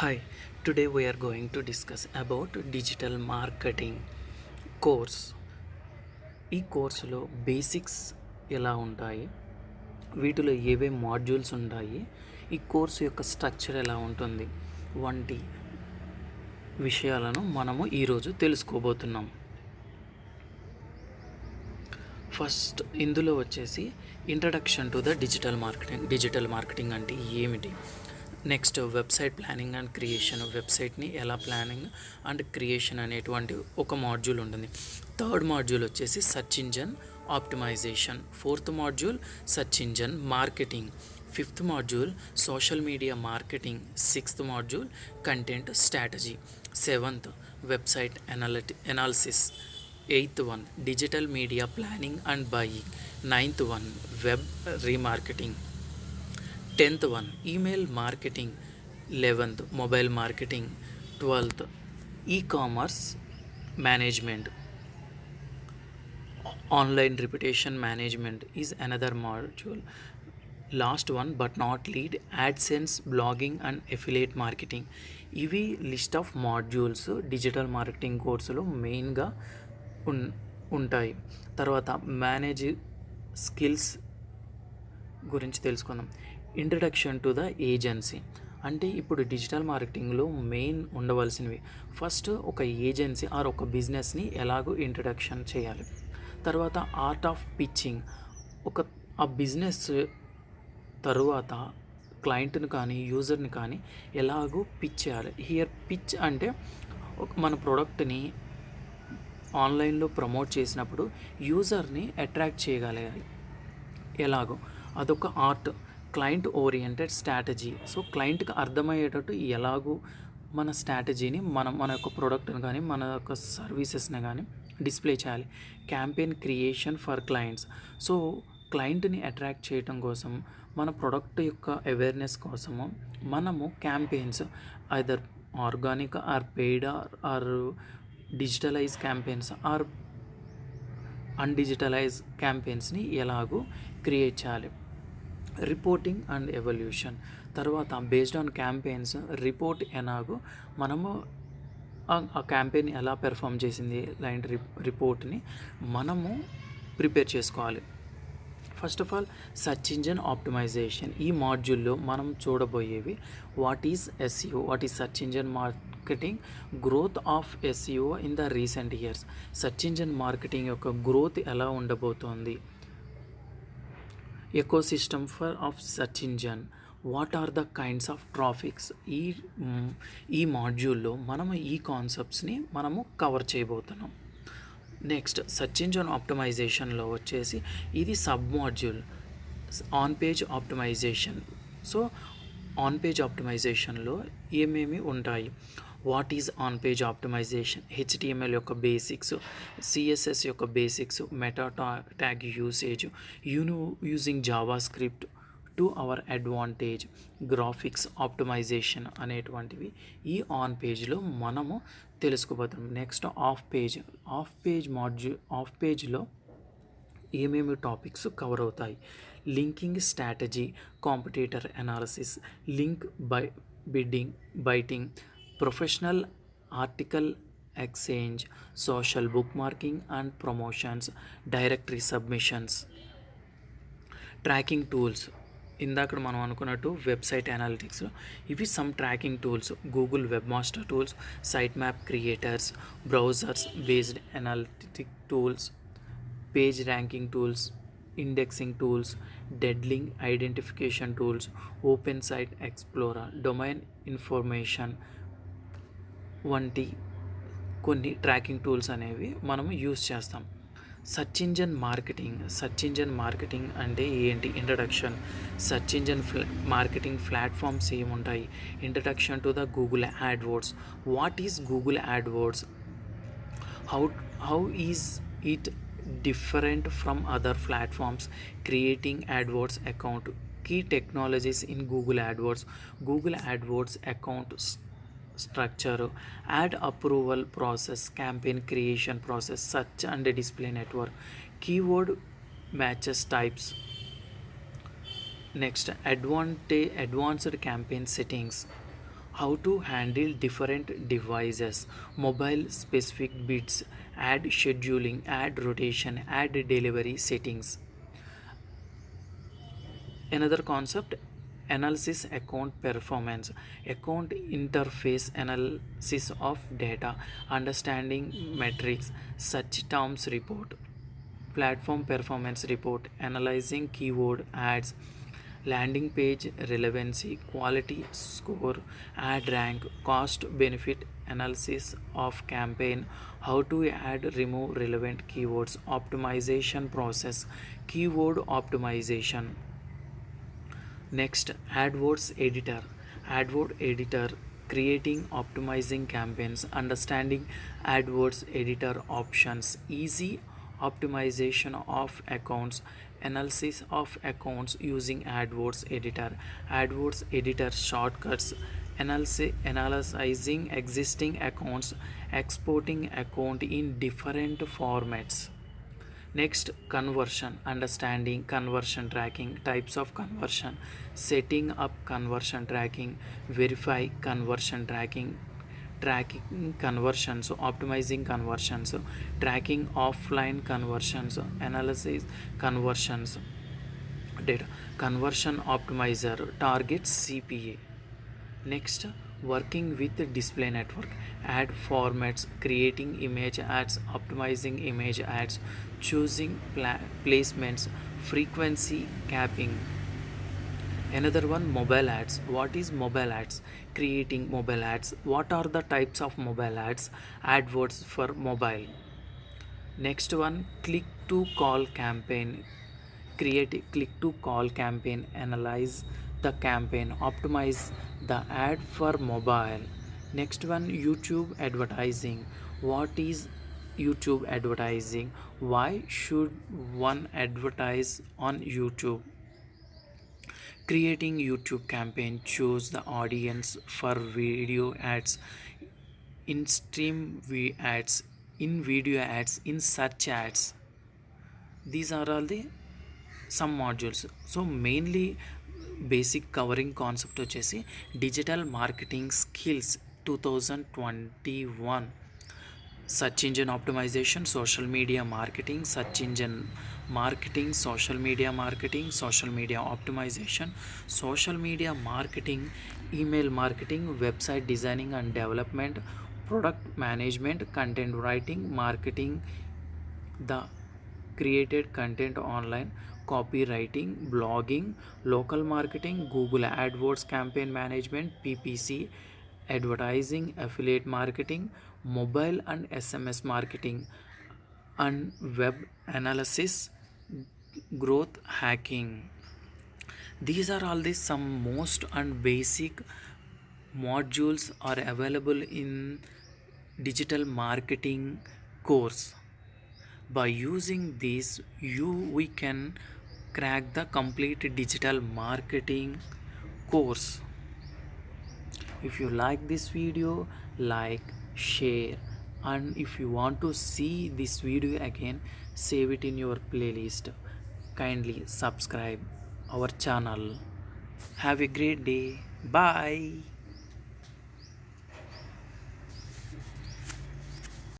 Hi, today we are going to discuss about digital marketing course. ఈ కోర్సులో basics ఎలా ఉంటాయి, వీటిలో ఏవేం మాడ్యూల్స్ ఉంటాయి, ఈ కోర్సు యొక్క స్ట్రక్చర్ ఎలా ఉంటుంది వంటి విషయాలను మనము ఈరోజు తెలుసుకోబోతున్నాం. ఫస్ట్ ఇందులో వచ్చేసి introduction to the digital marketing అంటే ఏమిటి, next website planning and creation, వెబ్సైట్ని ఎలా ప్లానింగ్ అండ్ క్రియేషన్ అనేటువంటి ఒక మాడ్యూల్ ఉంటుంది. థర్డ్ మాడ్యూల్ వచ్చేసి search engine optimisation, fourth module search engine marketing, fifth module social media marketing, sixth module content strategy, seventh website analysis, eighth one digital media planning and buying, ninth one web remarketing, 10th one email marketing, 11th mobile marketing, 12th e-commerce management, online reputation management is another module. Last one but not least AdSense, blogging and affiliate marketing. ఇవి list of modules digital marketing కోర్సులో మెయిన్గా ఉంటాయి. తర్వాత manage skills గురించి తెలుసుకుందాం. Introduction to the agency అంటే ఇప్పుడు digital మార్కెటింగ్లో main ఉండవలసినవి. First ఒక ఏజెన్సీ ఆర్ ఒక బిజినెస్ని ఎలాగో ఇంట్రడక్షన్ చేయాలి. తర్వాత ఆర్ట్ ఆఫ్ పిచ్చింగ్, ఆ బిజినెస్ తరువాత క్లయింట్ని కానీ యూజర్ని కానీ ఎలాగో పిచ్ చేయాలి. హియర్ పిచ్ అంటే మన ప్రోడక్ట్ని ఆన్లైన్లో ప్రమోట్ చేసినప్పుడు యూజర్ని అట్రాక్ట్ చేయగలగాలి ఎలాగో, అదొక art. Client oriented strategy, so క్లయింట్కి అర్థమయ్యేటట్టు ఎలాగూ మన స్ట్రాటజీని మన యొక్క ప్రోడక్ట్ని కానీ మన యొక్క సర్వీసెస్ని కానీ డిస్ప్లే చేయాలి. Campaign creation for clients, so క్లయింట్ని అట్రాక్ట్ చేయడం కోసం మన ప్రోడక్ట్ యొక్క అవేర్నెస్ కోసము మనము campaigns either organic or paid or digitalize campaigns or అన్డిజిటలైజ్ క్యాంపెయిన్స్ని ఎలాగూ క్రియేట్ చేయాలి. రిపోర్టింగ్ అండ్ ఎవల్యూషన్, తర్వాత బేస్డ్ ఆన్ క్యాంపెయిన్స్ రిపోర్ట్ ఎలాగో మనము ఆ క్యాంపెయిన్ ఎలా పెర్ఫామ్ చేసింది లాంటి రిపోర్ట్ని మనము ప్రిపేర్ చేసుకోవాలి. First of all search engine optimisation, ఈ మాడ్యూల్లో మనం చూడబోయేవి what is SEO, what is search engine marketing, growth of SEO in the recent years, search engine marketing యొక్క గ్రోత్ ఎలా ఉండబోతోంది, ecosystem of search engine, what are the kinds of traffics. ఈ మాడ్యూల్లో మనము ఈ కాన్సెప్ట్స్ని మనము కవర్ చేయబోతున్నాం. నెక్స్ట్ సెర్చ్ ఇంజన్ ఆప్టిమైజేషన్లో వచ్చేసి ఇది sub module on page optimization. So on page ఆప్టిమైజేషన్లో ఏమేమి ఉంటాయి, what is on page optimization, HTML యొక్క బేసిక్స్, సిఎస్ఎస్ యొక్క basics, meta tag usage, using JavaScript to our advantage, graphics optimization అనేటువంటివి ఈ ఆన్ పేజ్లో మనము తెలుసుకోబోతున్నాం. నెక్స్ట్ ఆఫ్ పేజ్లో ఏమేమి టాపిక్స్ కవర్ అవుతాయి, linking strategy, competitor analysis, link baiting, professional article exchange, social bookmarking and promotions, directory submissions, tracking tools. ఇందాక మనం అనుకున్నట్టు వెబ్సైట్ అనలిటిక్స్లో ఇవి some tracking tools, Google web master tools, site map creators, browsers based analytic tools, page ranking tools, indexing tools, dead link identification tools, open site explorer, domain information వంటి కొన్ని tracking tools అనేవి మనము use చేస్తాం. Search engine marketing అంటే ఏంటి, introduction, search engine marketing platforms ఏముంటాయి, introduction to the Google AdWords, what is Google AdWords, how is it different from other platforms, creating AdWords account, key technologies in Google AdWords account structure, ad approval process, campaign creation process, search and display network, keyword matches types. Next, advanced campaign settings, how to handle different devices, mobile specific bits, add scheduling, add rotation, add delivery settings. Another concept, analysis account performance, account interface analysis of data, understanding metrics, search terms report, platform performance report, analyzing keyword ads, landing page relevancy, quality score, ad rank, cost benefit analysis of campaign, how to add remove relevant keywords, optimization process, keyword optimization. Next, AdWords editor. AdWords editor, creating optimizing campaigns, understanding AdWords editor options, easy optimization of accounts, analysis of accounts using AdWords editor, AdWords editor shortcuts, analyzing existing accounts, exporting account in different formats. Next, conversion, understanding conversion tracking, types of conversion, setting up conversion tracking, verify conversion tracking, tracking conversions, optimizing conversions, tracking offline conversions, analysis conversions, data, conversion optimizer, target CPA. Next, working with display network, ad formats, creating image ads, optimizing image ads, choosing placements, frequency capping. Another one, mobile ads. What is mobile ads? Creating mobile ads. What are the types of mobile ads? AdWords for mobile. Next one, click to call campaign. Create a click to call campaign, analyze the campaign, optimize the ad for mobile. Next one, YouTube advertising. What is YouTube advertising? Why should one advertise on YouTube? Creating YouTube campaign, choose the audience for video ads, in stream ads, in video ads, in search ads. These are all the some modules. So mainly basic covering concept వచ్చేసి digital marketing skills 2021, search engine optimization, social media marketing, search engine marketing, social media marketing, social media optimization, social media marketing, email marketing, website designing and development, product management, content writing, marketing the created content online, copywriting, blogging, local marketing, Google AdWords campaign management, PPC, advertising, affiliate marketing, mobile and SMS marketing, and web analysis, growth hacking. These are all the some most and basic modules are available in digital marketing course. By using this, we can crack the complete digital marketing course. If you like this video, like, share, and if you want to see this video again, save it in your playlist. Kindly subscribe our channel. Have a great day. Bye.